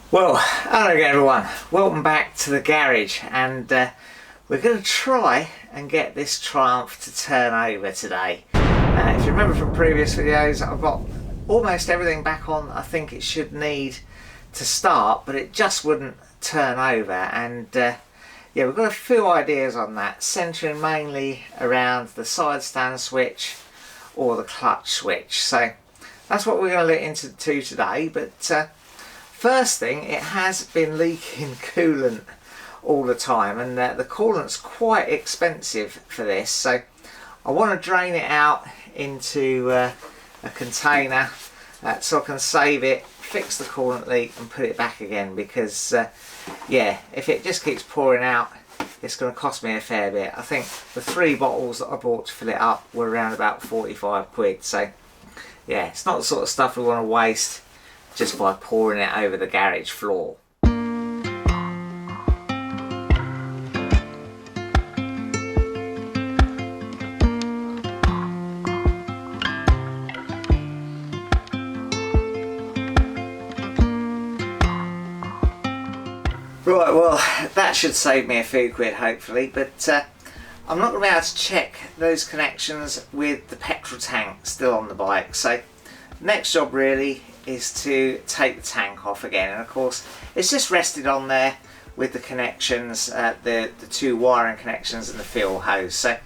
Well, hello again everyone, welcome back to the garage, and we're going to try and get this Triumph to turn over today. If you remember from previous videos, I've got almost everything back on I think it should need to start, but it just wouldn't turn over, and yeah, we've got a few ideas on that, centering mainly around the side stand switch or the clutch switch. So that's what we're going to look into today, but first thing, it has been leaking coolant all the time, and the coolant's quite expensive for this, so I want to drain it out into a container so I can save it, fix the coolant leak and put it back again, because yeah, if it just keeps pouring out it's going to cost me a fair bit. I think the 3 bottles that I bought to fill it up were around about 45 quid, so yeah, it's not the sort of stuff we want to waste just by pouring it over the garage floor. Right, well, that should save me a few quid hopefully, but I'm not going to be able to check those connections with the petrol tank still on the bike, so next job really is to take the tank off again, and of course it's just rested on there with the connections, the 2 wiring connections and the fuel hose. So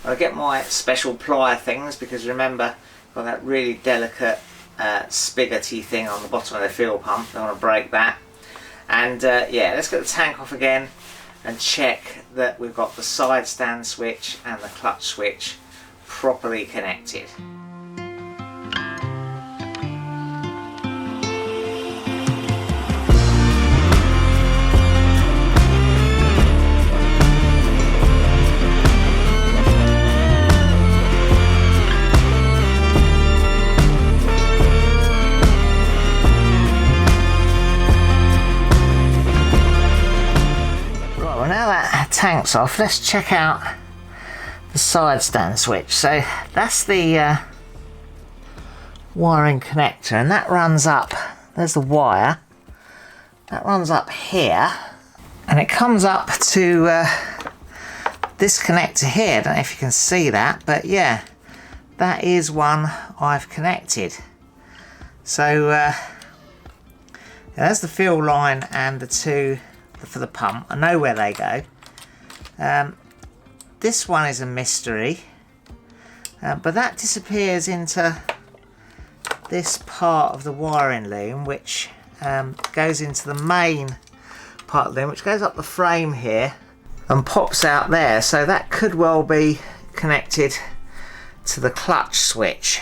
I'll get my special plier things, because remember I've got that really delicate spigoty thing on the bottom of the fuel pump. I don't want to break that. And yeah, let's get the tank off again and check that we've got the side stand switch and the clutch switch properly connected. Tanks off, let's check out the side stand switch. So that's the wiring connector, and that runs up, there's the wire, that runs up here and it comes up to this connector here. I don't know if you can see that, but yeah, that is one I've connected. So there's the fuel line and the 2 for the pump. I know where they go. This one is a mystery, but that disappears into this part of the wiring loom, which goes into the main part of the loom, which goes up the frame here and pops out there. So that could well be connected to the clutch switch.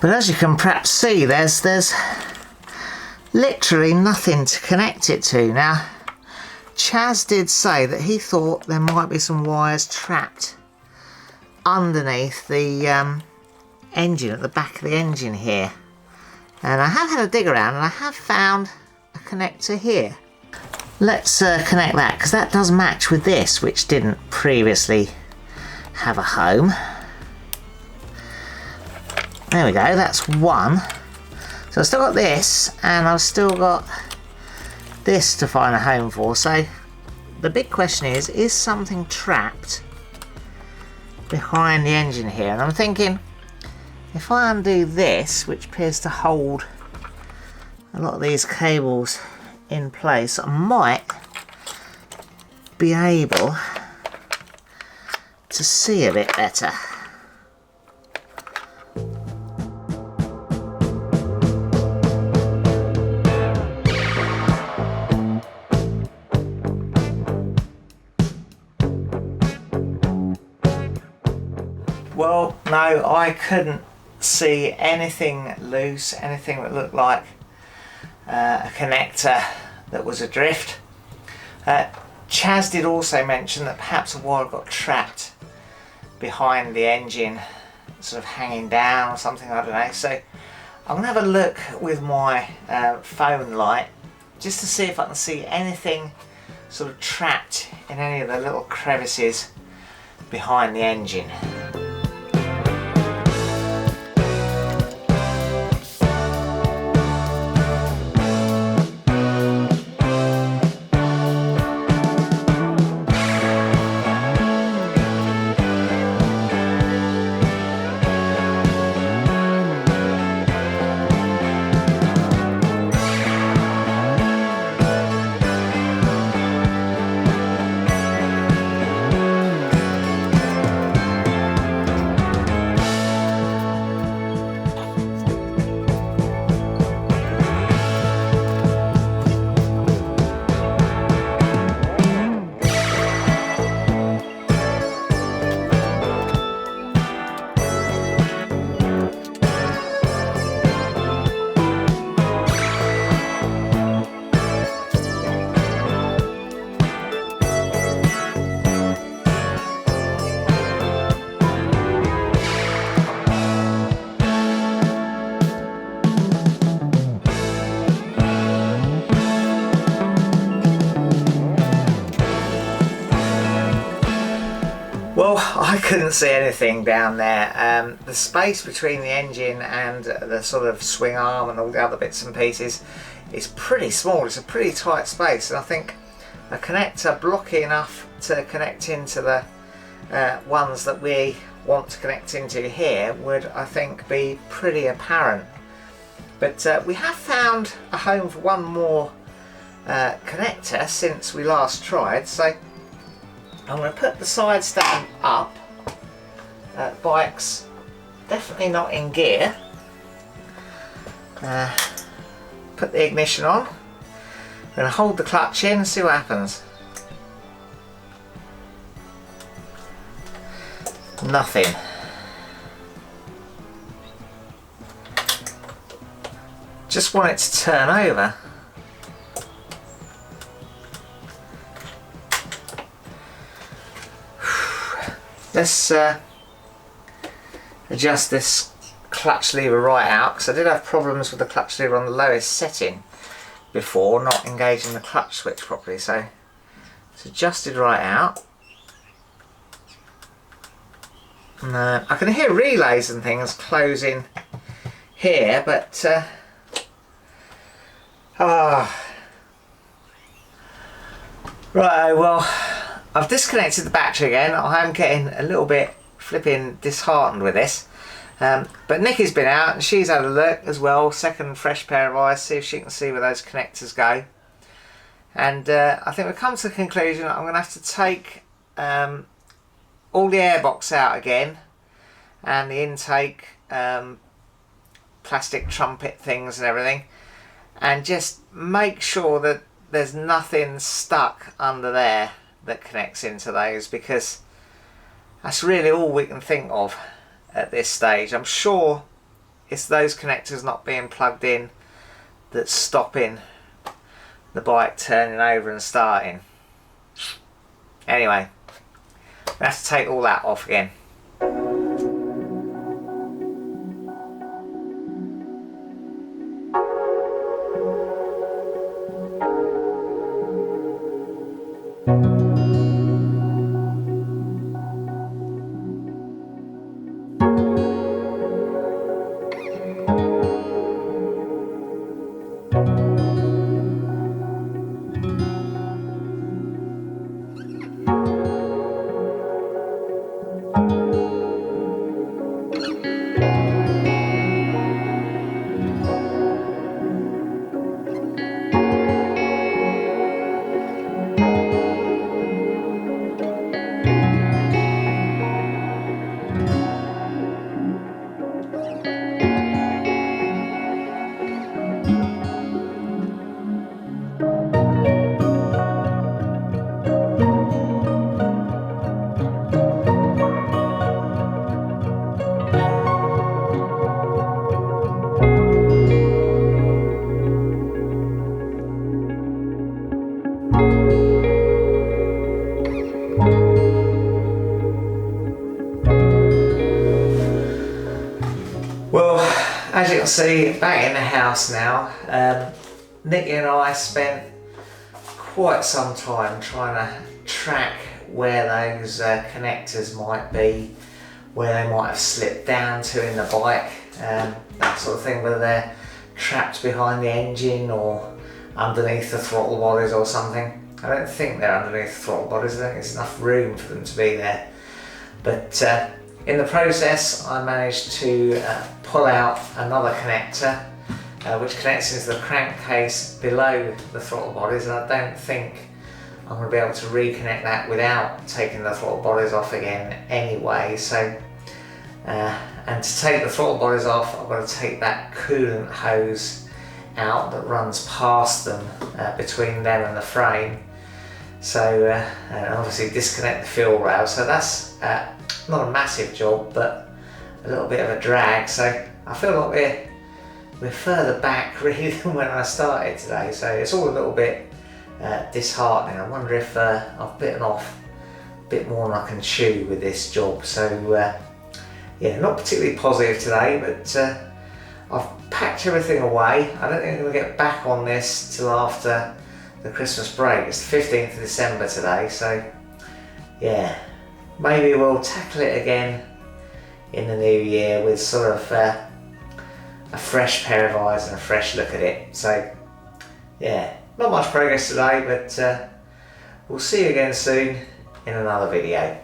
But as you can perhaps see, there's literally nothing to connect it to. Now, Chaz did say that he thought there might be some wires trapped underneath the engine, at the back of the engine here. And I have had a dig around and I have found a connector here. Let's connect that, because that does match with this, which didn't previously have a home. There we go, that's one. So I've still got this, and I've still got this to find a home for. So the big question is something trapped behind the engine here? And I'm thinking, if I undo this, which appears to hold a lot of these cables in place, I might be able to see a bit better. Well, no, I couldn't see anything loose, anything that looked like a connector that was adrift. Chaz did also mention that perhaps a wire got trapped behind the engine, sort of hanging down or something, I don't know. So I'm going to have a look with my phone light just to see if I can see anything sort of trapped in any of the little crevices behind the engine. couldn't see anything down there. The space between the engine and the sort of swing arm and all the other bits and pieces is pretty small. It's a pretty tight space, and I think a connector blocky enough to connect into the ones that we want to connect into here would, I think, be pretty apparent. But we have found a home for one more connector since we last tried, so I'm going to put the side stand up. Bike's definitely not in gear. Put the ignition on. I'm going to hold the clutch in and see what happens. Nothing. Just want it to turn over. Let's adjust this clutch lever right out, because I did have problems with the clutch lever on the lowest setting before, not engaging the clutch switch properly, so it's adjusted right out. And, I can hear relays and things closing here, but right, well, I've disconnected the battery again. I'm getting a little bit flipping disheartened with this. But Nikki's been out and she's had a look as well, second fresh pair of eyes, see if she can see where those connectors go. And I think we've come to the conclusion I'm going to have to take all the airbox out again, and the intake plastic trumpet things and everything, and just make sure that there's nothing stuck under there that connects into those, because that's really all we can think of at this stage. I'm sure it's those connectors not being plugged in that's stopping the bike turning over and starting. Anyway, we have to take all that off again. Well, as you can see, back in the house now. Nikki and I spent quite some time trying to track where those connectors might be, where they might have slipped down to in the bike, that sort of thing, whether they're trapped behind the engine or underneath the throttle bodies or something. I don't think they're underneath the throttle bodies. I don't think there's enough room for them to be there. But in the process, I managed to pull out another connector which connects into the crankcase below the throttle bodies, and I don't think I'm going to be able to reconnect that without taking the throttle bodies off again anyway. So, and to take the throttle bodies off, I've got to take that coolant hose out that runs past them, between them and the frame. So, and obviously disconnect the fuel rail. So that's not a massive job, but a little bit of a drag. So I feel like we're further back really than when I started today. So it's all a little bit disheartening. I wonder if I've bitten off a bit more than I can chew with this job. So yeah, not particularly positive today, but I've packed everything away. I don't think I'm going to get back on this till after the Christmas break. It's the 15th of December today, so yeah, maybe we'll tackle it again in the new year with sort of a fresh pair of eyes and a fresh look at it. So yeah, not much progress today, but we'll see you again soon in another video.